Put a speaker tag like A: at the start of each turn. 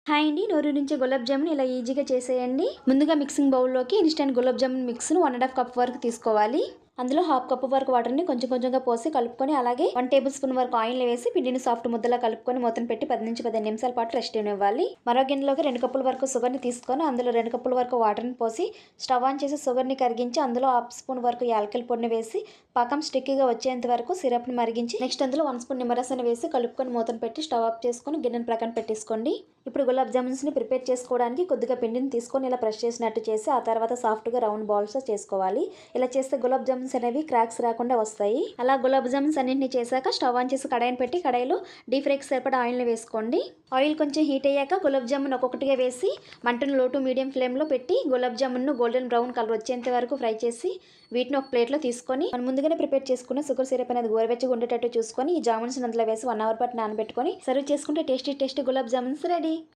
A: Hi అండి. నోరు నుంచి గులాబ్ జామున్ ఇలా ఈజీగా చేసేయండి. ముందుగా మిక్సింగ్ బౌల్లోకి ఇన్స్టెంట్ గులాబ్ జామున్ మిక్స్ను 1½ కప్ వరకు తీసుకోవాలి. అందులో ½ కప్ వరకు వాటర్ని కొంచెం కొంచెంగా పోసి కలుపుకొని, అలాగే 1 టేబుల్ స్పూన్ వరకు ఆయిల్ వేసి పిండిని సాఫ్ట్ ముద్దలా కలుపుకొని మూతను పెట్టి 10 నుంచి 15 నిమిషాల పాటు రెస్ట్ ఇవ్వాలి. మరో గిన్నెలోకి 2 కప్పుల వరకు షుగర్ని తీసుకొని అందులో 2 కప్పుల వరకు వాటర్ని పోసి స్టవ్ ఆన్ చేసి షుగర్ని కరిగించి అందులో ½ స్పూన్ వరకు యాలకుల పొడిని వేసి పాకం స్టిక్కీగా వచ్చేంత వరకు సిరప్ని మరిగించి నెక్స్ట్ అందులో 1 స్పూన్ నిమ్మరసాన్ని వేసి కలుపుకొని మూతను పెట్టి స్టవ్ ఆఫ్ చేసుకొని గిన్నెను ప్రక్కన పెట్టేసుకోండి. ఇప్పుడు గులాబ్ జామున్స్ని ప్రిపేర్ చేసుకోవడానికి కొద్దిగా పిండిని తీసుకొని ఇలా ప్రెస్ చేసినట్టు చేసి ఆ తర్వాత సాఫ్ట్గా రౌండ్ బాల్స్ చేసుకోవాలి. ఇలా చేస్తే గులాబ్ జామున్స్ అనేవి క్రాక్స్ రాకుండా వస్తాయి. అలా గులాబ్ జామున్స్ అన్నింటినీ చేశాక స్టవ్ ఆన్ చేసి కడాయిని పెట్టి కడాయిలో డీప్ ఫ్రైకి సరిపడా ఆయిల్ని వేసుకోండి. ఆయిల్ కొంచెం హీట్ అయ్యాక గులాబ్ జామున్ ఒక్కొక్కటిగా వేసి మంటను లో టు మీడియం ఫ్లేమ్లో పెట్టి గులాబ్ జామున్ను గోల్డెన్ బ్రౌన్ కలర్ వచ్చేంత వరకు ఫ్రై చేసి వీటిని ఒక ప్లేట్లో తీసుకొని మనం ముందుగానే ప్రిపేర్ చేసుకున్న షుగర్ సిరప్ అనేది గోరువెచ్చగా ఉండేటట్టు చూసుకొని ఈ జామున్స్ అందులో వేసి 1 అవర్ పాటు నానబెట్టుకొని సర్వ్ చేసుకుంటే టేస్టీ గులాబ్ జామున్స్ రెడీ.